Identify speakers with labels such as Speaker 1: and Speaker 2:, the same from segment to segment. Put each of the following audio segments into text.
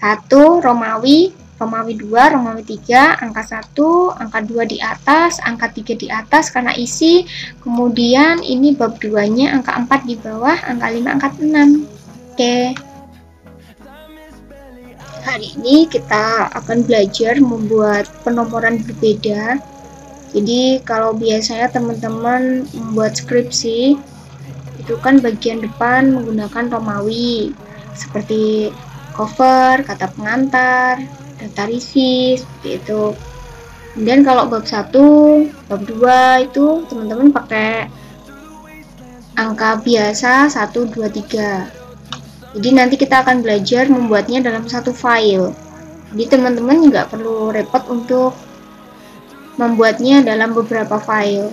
Speaker 1: 1 Romawi, Romawi 2, Romawi 3, angka 1, angka 2 di atas, angka 3 di atas karena isi, kemudian ini bab 2-nya angka 4 di bawah, angka 5, angka 6. Oke. Hari ini kita akan belajar membuat penomoran berbeda. Jadi kalau biasanya teman-teman membuat skripsi, itu kan bagian depan menggunakan Romawi, seperti cover, kata pengantar, daftar isi, seperti itu. Kemudian kalau bab 1, bab 2 itu teman-teman pakai angka biasa 1, 2, 3. Jadi nanti kita akan belajar membuatnya dalam satu file. Jadi teman-teman nggak perlu repot untuk membuatnya dalam beberapa file.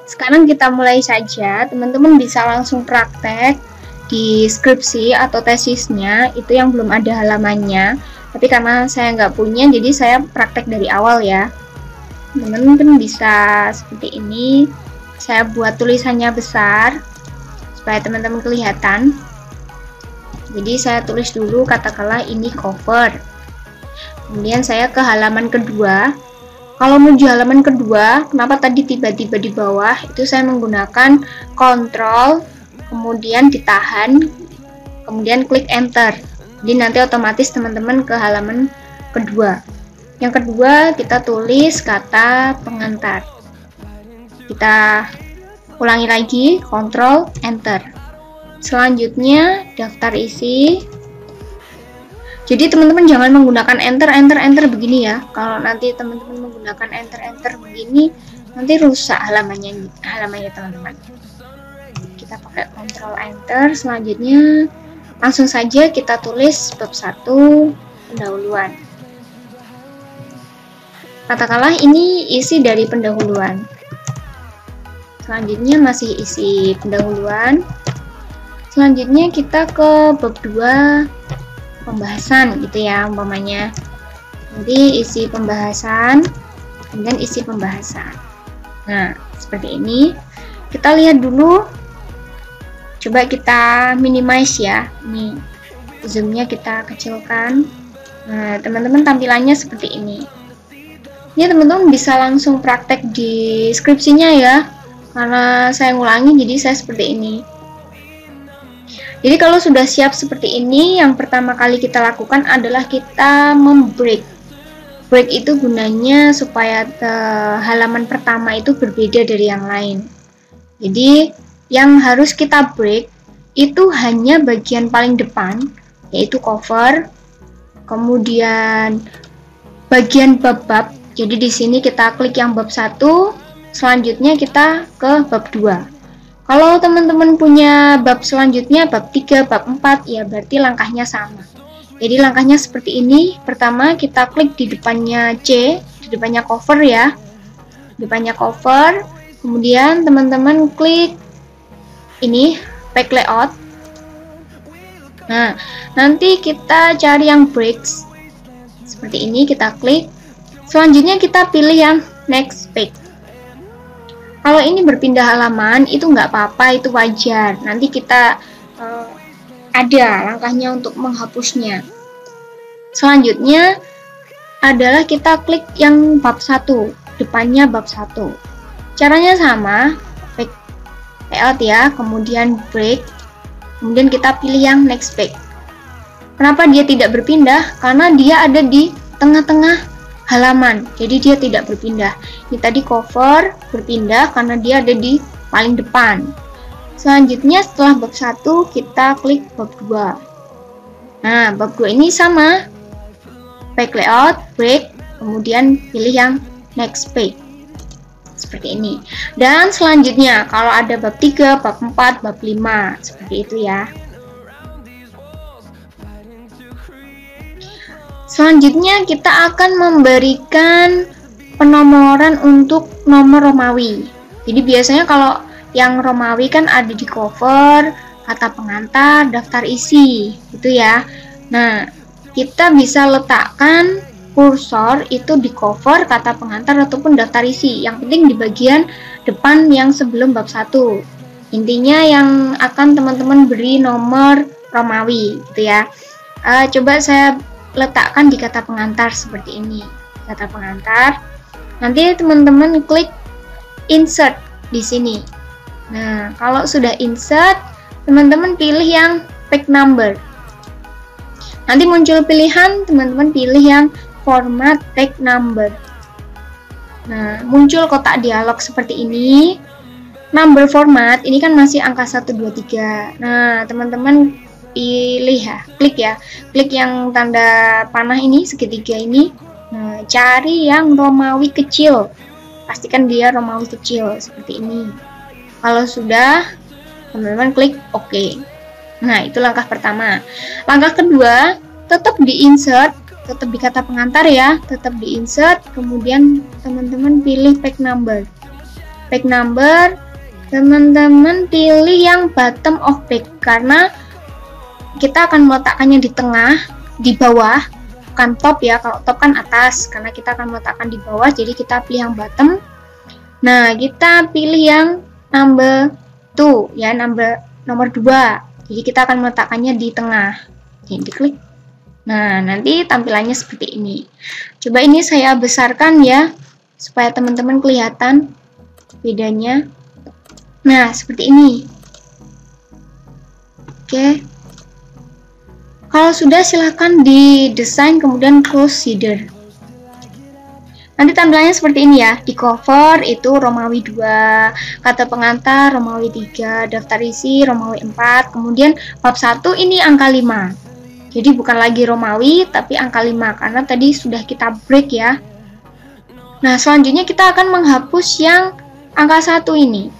Speaker 1: Sekarang kita mulai saja. Teman-teman bisa langsung praktek di skripsi atau tesisnya, itu yang belum ada halamannya. Tapi karena saya nggak punya, jadi saya praktek dari awal ya. Teman-teman bisa seperti ini. Saya buat tulisannya besar supaya teman-teman kelihatan. Jadi saya tulis dulu, katakanlah ini cover. Kemudian saya ke halaman kedua. Kalau menuju halaman kedua, kenapa tadi tiba-tiba di bawah? Itu saya menggunakan Ctrl, kemudian ditahan, kemudian klik Enter. Jadi nanti otomatis teman-teman ke halaman kedua. Yang kedua kita tulis kata pengantar. Kita ulangi lagi, Ctrl Enter. Selanjutnya daftar isi. Jadi teman-teman jangan menggunakan enter begini ya. Kalau nanti teman-teman menggunakan enter begini, nanti rusak halamannya teman-teman. Kita pakai Ctrl Enter. Selanjutnya langsung saja kita tulis bab 1 pendahuluan. Katakanlah ini isi dari pendahuluan. Selanjutnya masih isi pendahuluan. Selanjutnya kita ke bab 2 pembahasan gitu ya, umpamanya. Nanti isi pembahasan, kemudian isi pembahasan. Nah, seperti ini. Kita lihat dulu. Coba kita minimize ya. Ini zoomnya kita kecilkan. Nah, teman-teman tampilannya seperti ini. Ini teman-teman bisa langsung praktek di skripsinya ya. Karena saya ngulangi, jadi saya seperti ini. Jadi kalau sudah siap seperti ini, yang pertama kali kita lakukan adalah kita membreak. Break itu gunanya supaya halaman pertama itu berbeda dari yang lain. Jadi yang harus kita break itu hanya bagian paling depan, yaitu cover, kemudian bagian bab-bab. Jadi di sini kita klik yang bab 1, selanjutnya kita ke bab 2. Kalau teman-teman punya bab selanjutnya, bab 3, bab 4, ya berarti langkahnya sama. Jadi langkahnya seperti ini. Pertama kita klik di depannya C, di depannya cover ya. Di depannya cover, kemudian teman-teman klik ini, back layout. Nah, nanti kita cari yang breaks. Seperti ini kita klik. Selanjutnya kita pilih yang next page. Kalau ini berpindah halaman itu nggak apa-apa, itu wajar. Nanti kita ada langkahnya untuk menghapusnya. Selanjutnya adalah kita klik yang bab 1, depannya bab 1. Caranya sama, back layout ya, kemudian break, kemudian kita pilih yang next page. Kenapa dia tidak berpindah? Karena dia ada di tengah-tengah halaman, jadi dia tidak berpindah. Ini tadi cover berpindah karena dia ada di paling depan. Selanjutnya setelah bab 1 kita klik bab 2. Nah, bab 2 ini sama, back layout, break, kemudian pilih yang next page. Seperti ini. Dan selanjutnya kalau ada bab 3, bab 4, bab 5, seperti itu ya. Selanjutnya kita akan memberikan penomoran untuk nomor Romawi. Jadi biasanya kalau yang Romawi kan ada di cover, kata pengantar, daftar isi, gitu ya. Nah, kita bisa letakkan kursor itu di cover, kata pengantar ataupun daftar isi. Yang penting di bagian depan yang sebelum bab 1. Intinya yang akan teman-teman beri nomor Romawi, gitu ya. Coba saya letakkan di kata pengantar seperti ini. Kata pengantar. Nanti teman-teman klik insert di sini. Nah, kalau sudah insert, teman-teman pilih yang page number. Nanti muncul pilihan, teman-teman pilih yang format page number. Nah, muncul kotak dialog seperti ini. Number format, ini kan masih angka 1, 2, 3. Nah, teman-teman pilih klik yang tanda panah ini, segitiga ini. Nah, cari yang Romawi kecil. Pastikan dia Romawi kecil, seperti ini. Kalau sudah, teman-teman klik OK. Nah, itu langkah pertama. Langkah kedua, tetap di insert, tetap di kata pengantar ya, tetap di insert, kemudian teman-teman pilih page number. Page number, teman-teman pilih yang bottom of page, karena kita akan meletakkannya di tengah, di bawah, bukan top ya. Kalau top kan atas, karena kita akan meletakkan di bawah, jadi kita pilih yang bottom. Nah, kita pilih yang number 2 ya, nomor 2. Jadi kita akan meletakkannya di tengah. Jadi diklik. Nah, nanti tampilannya seperti ini. Coba ini saya besarkan ya, supaya teman-teman kelihatan bedanya. Nah, seperti ini. Oke. Kalau sudah, silahkan didesain kemudian close header. Nanti tampilannya seperti ini ya. Di cover itu Romawi 2, kata pengantar Romawi 3, daftar isi Romawi 4, kemudian bab 1 ini angka 5. Jadi bukan lagi Romawi tapi angka 5 karena tadi sudah kita break ya. Nah, selanjutnya kita akan menghapus yang angka 1 ini.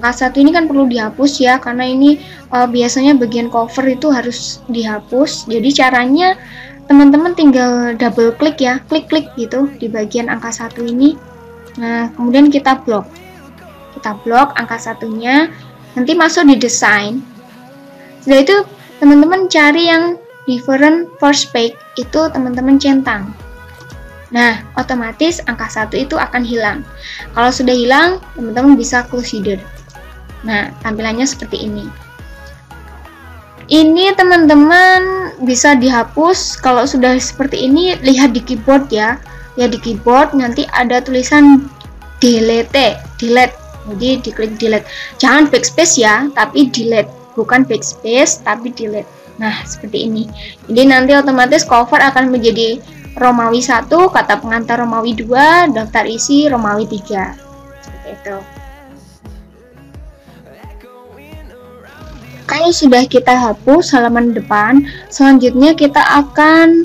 Speaker 1: Angka 1 ini kan perlu dihapus ya, karena ini biasanya bagian cover itu harus dihapus. Jadi caranya teman-teman tinggal double klik ya, klik-klik gitu di bagian angka 1 ini. Nah, kemudian kita blok. Kita blok angka 1-nya, nanti masuk di desain. Setelah itu teman-teman cari yang different first page, itu teman-teman centang. Nah, otomatis angka 1 itu akan hilang. Kalau sudah hilang, teman-teman bisa close header. Nah, tampilannya seperti ini. Ini teman-teman bisa dihapus. Kalau sudah seperti ini, lihat di keyboard ya. Ya, di keyboard nanti ada tulisan delete. Jadi diklik delete. Jangan backspace ya, tapi delete. Bukan backspace, tapi delete. Nah, seperti ini. Jadi nanti otomatis cover akan menjadi Romawi 1, kata pengantar Romawi 2, daftar isi Romawi 3. Seperti itu. Kalau sudah kita hapus halaman depan, selanjutnya kita akan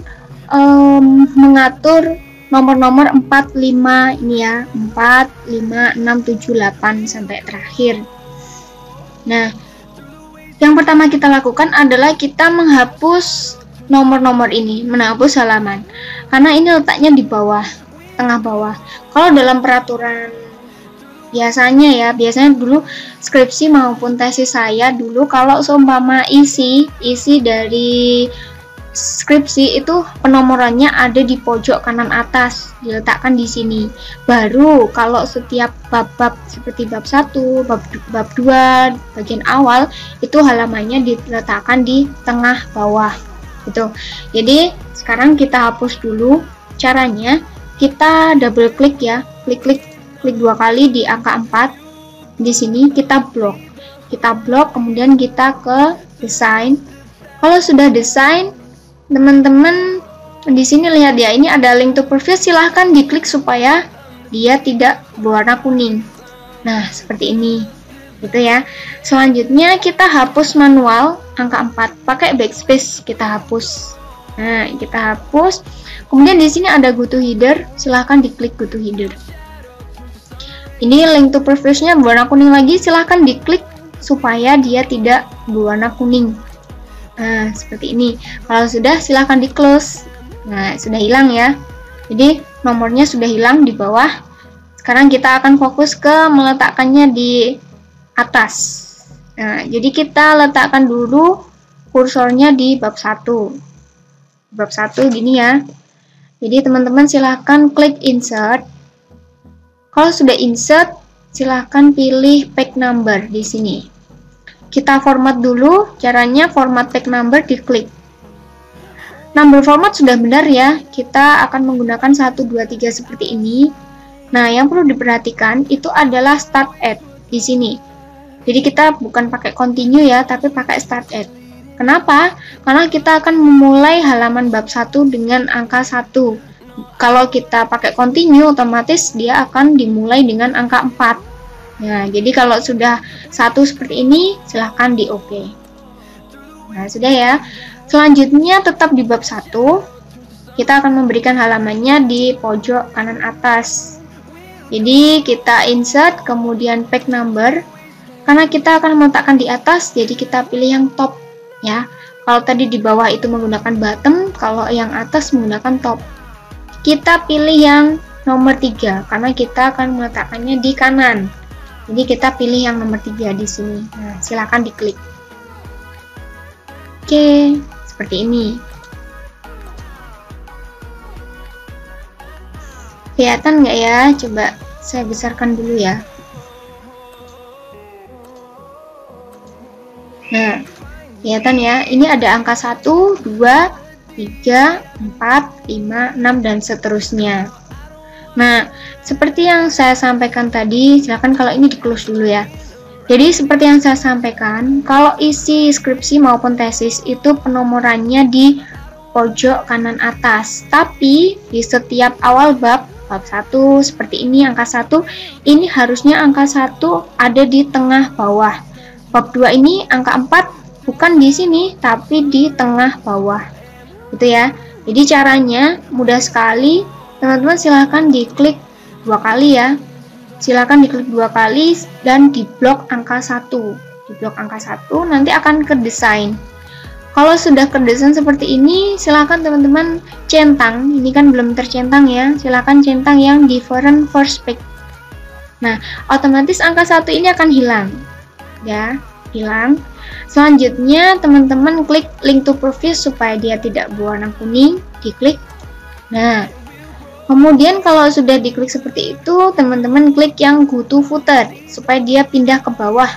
Speaker 1: mengatur nomor-nomor 4, 5 ini ya, 4, 5, 6, 7, 8 sampai terakhir. Nah, yang pertama kita lakukan adalah kita menghapus nomor-nomor ini, menghapus halaman. Karena ini letaknya di bawah, tengah bawah. Kalau dalam peraturan biasanya dulu skripsi maupun tesis saya dulu, kalau seumpama isi dari skripsi itu penomorannya ada di pojok kanan atas, diletakkan di sini. Baru kalau setiap bab-bab seperti bab 1, bab 2 bagian awal itu halamannya diletakkan di tengah bawah gitu. Jadi sekarang kita hapus dulu. Caranya kita double klik ya, klik 2 kali di angka 4. Di sini kita blok. Kita blok, kemudian kita ke desain. Kalau sudah desain, teman-teman di sini lihat ya, ini ada link to preview, silahkan diklik supaya dia tidak berwarna kuning. Nah, seperti ini. Gitu ya. Selanjutnya kita hapus manual angka 4. Pakai backspace kita hapus. Nah, kita hapus. Kemudian di sini ada go to header, silahkan diklik go to header. Ini link to preview-nya berwarna kuning lagi, silahkan diklik supaya dia tidak berwarna kuning. Nah, seperti ini. Kalau sudah, silahkan di close. Nah, sudah hilang ya. Jadi nomornya sudah hilang di bawah. Sekarang kita akan fokus ke meletakkannya di atas. Nah, jadi kita letakkan dulu kursornya di bab 1. Bab 1 gini ya. Jadi teman-teman silahkan klik insert. Kalau sudah insert, silahkan pilih page number di sini. Kita format dulu, caranya format page number diklik. number format sudah benar ya, kita akan menggunakan 1, 2, 3 seperti ini. Nah, yang perlu diperhatikan itu adalah start at di sini. Jadi kita bukan pakai continue ya, tapi pakai start at. Kenapa? Karena kita akan memulai halaman bab 1 dengan angka 1. Kalau kita pakai continue, otomatis dia akan dimulai dengan angka 4. Nah, jadi kalau sudah 1 seperti ini, silahkan di OK. Nah, sudah ya. Selanjutnya tetap di bab 1, kita akan memberikan halamannya di pojok kanan atas. Jadi kita insert, kemudian page number. Karena kita akan meletakkan di atas, jadi kita pilih yang top ya. Kalau tadi di bawah itu menggunakan bottom, kalau yang atas menggunakan top. Kita pilih yang nomor 3 karena kita akan meletakkannya di kanan. Jadi kita pilih yang nomor 3 di sini. Nah, silakan diklik. Oke, seperti ini. Kelihatan nggak ya? Coba saya besarkan dulu ya. Nah, kelihatan ya, ini ada angka 1, 2, 3, 4, 5, 6, dan seterusnya. Nah, seperti yang saya sampaikan tadi, silakan kalau ini di-close dulu ya. Jadi, seperti yang saya sampaikan, kalau isi skripsi maupun tesis itu penomorannya di pojok kanan atas. Tapi, di setiap awal bab 1 seperti ini, angka 1, ini harusnya angka 1 ada di tengah bawah. Bab 2 ini angka 4 bukan di sini tapi di tengah bawah, gitu ya. Jadi caranya mudah sekali, teman-teman silahkan diklik 2 kali ya. Silahkan diklik 2 kali dan di blok angka 1. Di blok angka 1 nanti akan ke desain. Kalau sudah ke desain seperti ini, silahkan teman-teman centang. Ini kan belum tercentang ya. Silahkan centang yang different first page. Nah, otomatis angka 1 ini akan hilang. Ya, hilang. Selanjutnya teman-teman klik link to previous supaya dia tidak berwarna kuning, diklik. Nah, kemudian kalau sudah diklik seperti itu, teman-teman klik yang go to footer supaya dia pindah ke bawah.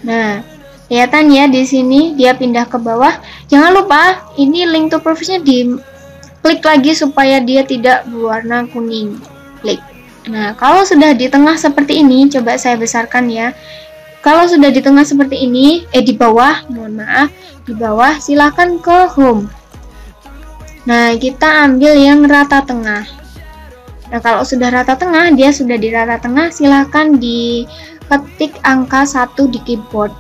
Speaker 1: Nah, kelihatan ya di sini dia pindah ke bawah. Jangan lupa ini link to previous-nya diklik lagi supaya dia tidak berwarna kuning. Klik. Nah, kalau sudah di tengah seperti ini, coba saya besarkan ya. Kalau sudah di tengah seperti ini, di bawah, mohon maaf, di bawah, silahkan ke home. Nah, kita ambil yang rata tengah. Nah, kalau sudah rata tengah, dia sudah di rata tengah, silahkan diketik angka 1 di keyboard.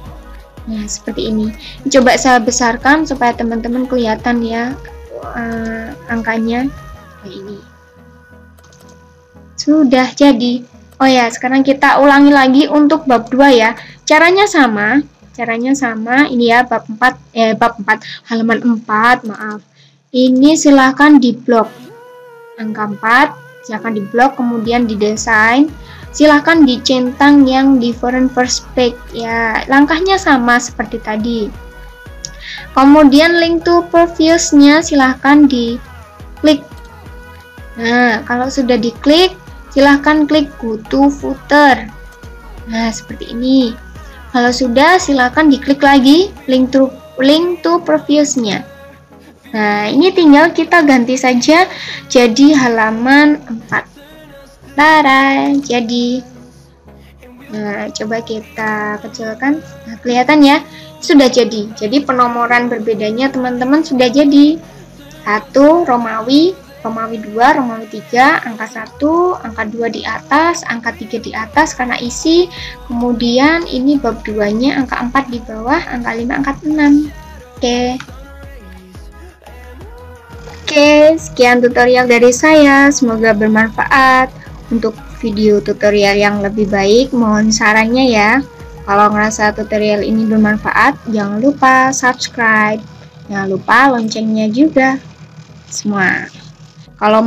Speaker 1: Nah, seperti ini. Coba saya besarkan supaya teman-teman kelihatan ya angkanya. Kayak ini. Sudah jadi. Oh ya, sekarang kita ulangi lagi untuk bab 2 ya. Caranya sama. Ini ya bab 4 halaman 4, maaf. Ini silahkan di blok. Angka 4 silahkan di blok, kemudian didesain. Silahkan dicentang yang different first page ya. Langkahnya sama seperti tadi. Kemudian link to previous-nya silahkan diklik. Nah, kalau sudah diklik, silahkan klik go to footer. Nah, seperti ini. Kalau sudah, silahkan diklik lagi link to previous-nya. Nah, ini tinggal kita ganti saja jadi halaman 4. Tada, jadi. Nah, coba kita kecilkan. Nah, kelihatan ya, sudah jadi. Jadi penomoran berbedanya teman-teman sudah jadi. 1 Romawi 2, Romawi 3, angka 1, angka 2 di atas, angka 3 di atas karena isi. Kemudian ini bab 2-nya angka 4 di bawah, angka 5, angka 6. Oke, sekian tutorial dari saya. Semoga bermanfaat. Untuk video tutorial yang lebih baik, mohon sarannya ya. Kalau ngerasa tutorial ini bermanfaat, jangan lupa subscribe. Jangan lupa loncengnya juga. Semua. Kalau